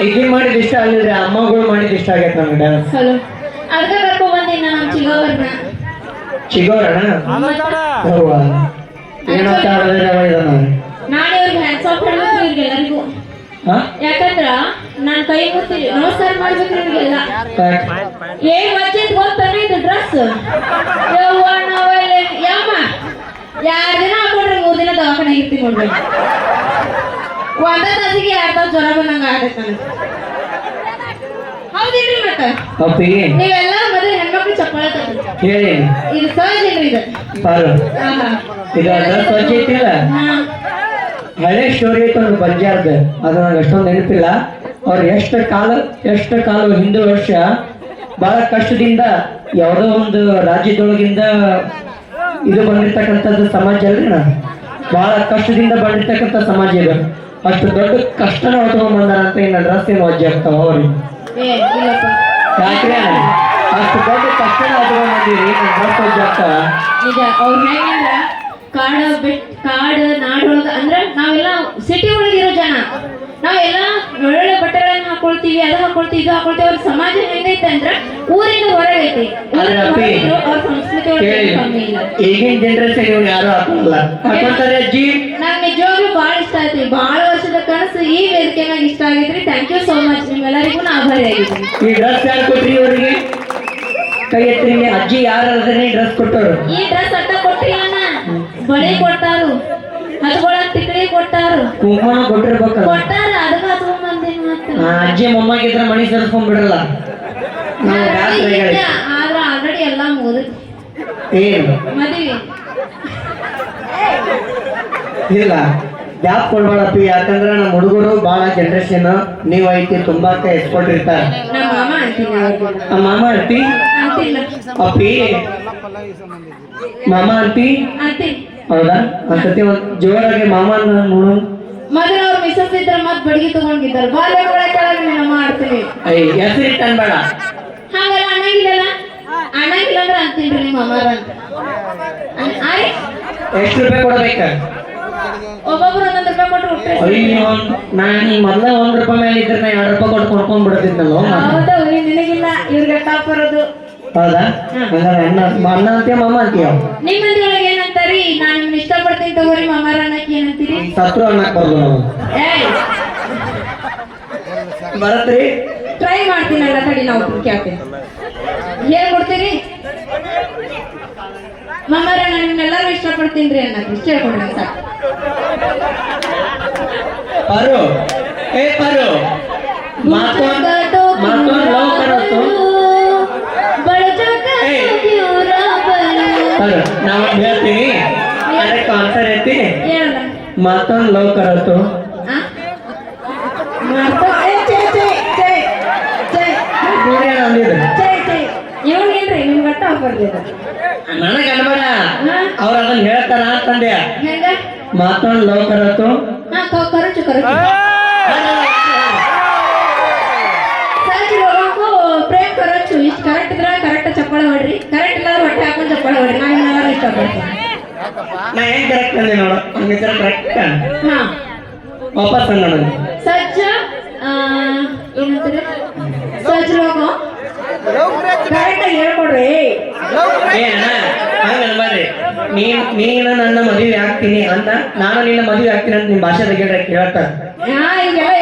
ಈಕಿ ಮಾಡಿದ ಇಷ್ಟ ಅಲ್ಲಿದ್ರೆ ಅಮ್ಮಗಳು ಮಾಡಿದ ಇಷ್ಟ ಆಗೈತೆ ನಮ್ಗೆ ಡ್ಯಾನ್ಸ್. ಹಲೋ ಅರ್ಧ ಕರ್ಕೊಂಡ್ ಬಂದಿನ ನಮ್ಮ ಚಿಗೋರ್ನ. ಚಿಗೋರಣ ಹೌವ ಏನೋ ಆಡಿದ್ರೆ ನಾನು ಇವ್ರಿಗೆ ಹ್ಯಾಂಡ್ಸ್ ಆಫ್ ಹೇಳ್ಬೇಕು ಇವ್ರಿಗೆಲ್ಲರಿಗೂ. ಯಾಕಂದ್ರ ನಾನ್ ಕೈ ಮುತ್ತಿ ನಮಸ್ಕಾರ ಮಾಡ್ಬೇಕು ಇವ್ರಿಗೆಲ್ಲ. ಏನ್ ಮಜ್ಜಿದ್ ಗೊತ್ತಾನೆ ಇದು ಡ್ರೆಸ್ ಯವ್ವ ನಾವೆಲ್ಲ ಯಮ್ಮ 2 ದಿನ ಹಾಕೊಂಡ್ರೆ 3 ದಿನ ದವಾಖಾನೆ ಇರ್ತೀವಿ ನೋಡ್ಬೇಕು. ಒಂದೇ ತಾಸಿಗೆ 2 ತಾಸು ಜ್ವರ ಬಂದಂಗ ಆಗತ್ತೆ ನನಗೆ. ಹೌದಿಲ್ರಿ ಮತ್ತೆ ನೀವೆಲ್ಲ ಮದುವೆ ಹೆಣ್ಮಕ್ಳು ಚಪ್ಪಾಳೆ ಹೇಳಿ ಇದು ಸಹಜ ಇಲ್ರಿ ಇದು. ಇದು ಸಹಜ ಐತಿಲ್ಲ. ಹಳೆ ಸ್ಟೋರಿ ಐತೆ ಒಂದು ಬಂಜಾರ್ದು, ಅದು ನನಗೆ ಅಷ್ಟೊಂದು ನೆನಪಿಲ್ಲ. ಅವ್ರು ಎಷ್ಟು ಕಾಲ ಹಿಂದೆ ವರ್ಷ ಬಹಳ ಕಷ್ಟದಿಂದ ಯಾವುದೋ ಒಂದು ರಾಜ್ಯದೊಳಗಿಂದ ಇದು ಬಂದಿರ್ತಕ್ಕಂಥದ್ದು ಸಮಾಜ ಅಲ್ರಿ. ಬಹಳ ಕಷ್ಟದಿಂದ ಬಂದಿರ್ತಕ್ಕಂಥ ಸಮಾಜ ಇದು. ಅಷ್ಟು ದೊಡ್ಡ ಕಷ್ಟನ ಹೊತ್ಕೊಂಡ್ ಬಂದಾರ ಅಂತ ಇನ್ನು ಡ್ರೆಸ್ ಏನು ವಜ್ಜೆ ಆಗ್ತಾವ ಅವ್ರಿಗೆ. ಯಾಕ್ರಿ ಅಷ್ಟು ದೊಡ್ಡ ಕಷ್ಟನ ಹೊತ್ಕೊಂಡ್ ಬಂದಿರಿ ಡ್ರೆಸ್ ವಜ್ಜೆ ಆಗ್ತಾವ. ಈಗ ಅವ್ರ ಹೆಂಗಂದ್ರ ಕಾಡು ನಾಡೊಳಗ ಅಂದ್ರ ನಾವೆಲ್ಲ ಸಿಟಿ ಒಳಗಿರೋ ಜನ ನಾವೆಲ್ಲ ಒಳ್ಳೊಳ್ಳೆ ಬಟ್ಟೆಗಳನ್ನ ಹಾಕೊಳ್ತೀವಿ, ಅದು ಹಾಕೊಳ್ತೀವಿ, ಇದು ಹಾಕೊಳ್ತೀವಿ. ಅವ್ರ ಸಮಾಜ ಹೆಂಗೈತೆ ಅಂದ್ರ ಊರಿಂದ ಹೊರಗೈತಿ. ಅವ್ರ ಸಂಸ್ಕೃತಿ ಒಳಗೆ ಕಮ್ಮಿ ಇಲ್ಲ. ಈಗಿನ ಜನರೇಷನ್ ಇವ್ರು ಯಾರು ಹಾಕೋಲ್ಲ, ಹಾಕೊಳ್ತಾರೆ ಅಜ್ಜಿ. ನಂಗೆ ನಿಜವಾಗ್ಲೂ ಭಾಳ ಇಷ್ಟ ಆಯ್ತು. ಬಹಳ ವರ್ಷದ ಕನಸು ಈ ವೇದಿಕೆ ಮ್ಯಾಗ ಇಷ್ಟ ಆಗಿದ್ರಿ. Thank you so much. ನಿಮ್ಮೆಲ್ಲರಿಗೂ ನಾ ಆಭಾರಿ ಆಗಿದ್ದೀನಿ. ಈ ಡ್ರೆಸ್ ಯಾರು ಕೊಟ್ರಿ ಅವರಿಗೆ? ಕೈ ಎತ್ತಿ. ಅಜ್ಜಿ ಯಾರು ಡ್ರೆಸ್ ಕೊಟ್ಟರು? ಈ ಡ್ರೆಸ್ ಅಟ್ಟ ಕೊಟ್ಟಿಲ್ಲ, ಬಳಿ ಕೊಟ್ಟಾರು, ಹತ್ಕೊಳ ತಿಕ್ಕಡಿ ಕೊಟ್ಟಾರು, ಕುಂಕುಮ ಕೊಟ್ಟಿರ್ಬೇಕಲ್ಲ. ಕೊಟ್ಟಾರ ಅದಕ್ಕ ಹತ್ಕೊಂಡ್ ಬಂದೇನಿ. ಮತ್ತೆ ಅಜ್ಜಿ ಮೊಮ್ಮಗಿದ್ರೆ ಮಣಿ ಸರ್ಸ್ಕೊಂಡ್ ಬಿಡಲ್ಲ. ಆದ್ರ ಆಲ್ರೆಡಿ ಎಲ್ಲಾ ಮುಗಿದ ಏನು ಮದ್ವಿ ಇಲ್ಲ. ಗ್ಯಾಪ್ ಕೊಡ್ಬೇಡಪ್ಪಿ, ಯಾಕಂದ್ರೆ ನಮ್ಮ ಹುಡುಗರು ಬಹಳ ಜನರೇಷನ್ ನೀವು ಐತಿ ತುಂಬಾ ಎಕ್ಸ್ಪೋರ್ಟ್ ಇರ್ತಾರೆ. ನಮ್ಮ ಮಾಮ ಅಂತೀನಿ. ಮಾಮ ಅಂತಿ ಅಪ್ಪಿ ಮಾಮ ಅಂತಿ ಹೌದಾ? ಒಂದ್ಸತಿ ಒಂದ್ ಜೋರಾಗಿ ಮಾಮ ನೋಡು. ಮೊದಲು ಅವ್ರ ಮಿಸಸ್ ಇದ್ರ ಮತ್ ಬಡ್ಗಿ ತಗೊಂಡಿದ್ದಾರೆ. ಬಾಲ್ಯ ಮಾಡ್ತೀವಿ. ಹೆಸರಿಟ್ಟು ಅನ್ಬೇಡ. ಹಾಗಲ್ಲ ಅನ್ನಂಗಿಲ್ಲ. ಅನ್ನಂಗಿಲ್ಲ ಅಂದ್ರೆ ಅಂತೀನಿ ನಿಮ್ಮ ಅಮ್ಮಾರ ಅಂತ. ಎಷ್ಟು ರೂಪಾಯಿ ಕೊಡ್ಬೇಕ? ಒಬ್ಬೊಬ್ರು 1 ರೂಪಾಯಿ ಕೊಟ್ಟು ಹುಟ್ಟೆ. ಅಯ್ಯೋ ನಾನು ಮೊದ್ಲ 1 ರೂಪಾಯಿ ಮೇಲೆ ಇದ್ರೆ ನಾ 2 ರೂಪಾಯಿ ಕೊಟ್ಟು ಕೊಂಡ್ಕೊಂಡ್ ಬಿಡ್ತಿದ್ನಲ್ಲ. ಹೌದಾ? ನಿನಗಿಲ್ಲ, ಇವ್ರಿಗೆ ಟಾಪ್ ಬರೋದು. ಹೌದಾ? ಅಣ್ಣ ಅಂತೀಯ ಮಾಮ ಅಂತೀಯ? ನಿಮ್ಮ ಮಂದಿ ಒಳಗೆ ಏನಂತಾರಿ? ನಾನು ನಿಮ್ನ ಇಷ್ಟಪಡ್ತೀನಿ ತಗೋರಿ ಮಾಮಾರ ಅನ್ನಕ್ಕೆ ಏನಂತೀರಿ? ಸತ್ರು ಅನ್ನಕ್ ಬರ್ದು ನಾವು ಬರತ್ರಿ. ಟ್ರೈ ಮಾಡ್ತೀನಲ್ಲ ಕಡಿ ನಾವು ಕೇಳ್ತೀನಿ. ಏನ್ ಕೊಡ್ತೀರಿ? ಮಾಮಾರ ನಾನು ನಿಮ್ನೆಲ್ಲರೂ ಇಷ್ಟಪಡ್ತೀನಿ ರೀ ಅನ್ನಕ್ಕೆ ಇಷ್ಟ ಹೇಳ್ಕೊಡ್ರಿ ಸಾಕು. ಪಾರು ಏ ಪಾರು ಮಾತೊಂದು ಲವ್ ಕರತ್ತು. ನಾವು ಹೇಳ್ತೀನಿ ಅದಕ್ಕೆ ಆನ್ಸರ್ ಐತಿ. ಮಾತೊಂದು ಲವ್ ಕರತ್ತು. ನನಗೆ ಅನ್ಬೇಡ, ಅವ್ರ ಅದನ್ನ ಹೇಳ್ತಾರ ಅಂತಂದೆ. ಮಾತೊಂದು ಲವ್ ಕರತ್ತು. ಪ್ರೇಮ್ ಕರಚ್ಚು. ಇಷ್ಟು ಕರೆಕ್ಟ್ ಇದ್ರ ಕರೆಕ್ಟ್ ಚಪ್ಪಾಳೆ ಹೊಡ್ರಿ, ಕರೆಕ್ಟ್ ಇಲ್ಲ ಹೊಟ್ಟೆ ಹಾಕೊಂಡು ಚಪ್ಪಾಳೆ ಹೊಡ್ರಿ. ನಾನು ಇಷ್ಟಪಡ್ತೀನಿ. ನಾ ಏನ್ ಕರೆಕ್ಟ್ ಅಂದೆ ನೋಡು, ಹಂಗಿದ್ರೆ ಕರೆಕ್ಟ್. ವಾಪಸ್ ನೋಡ ಸಜ್ಜ ಏನಂತಾರೆ? ಸಜ್ಜ ಲೋಕ ಕರೆಕ್ಟ್ ಆಗಿ ಹೇಳ್ಕೊಡ್ರಿ. ಹಂಗನ್ಬಾರ್ರಿ. ನೀನು ನನ್ನ ಮದುವೆ ಆಗ್ತೀನಿ ಅಂತ, ನಾನು ನಿನ್ನ ಮದುವೆ ಆಗ್ತೀನಿ ಅಂತ ನಿಮ್ ಭಾಷೆದಾಗ ಹೇಳ್ತಾರೆ. ಈಗೆಲ್ಲ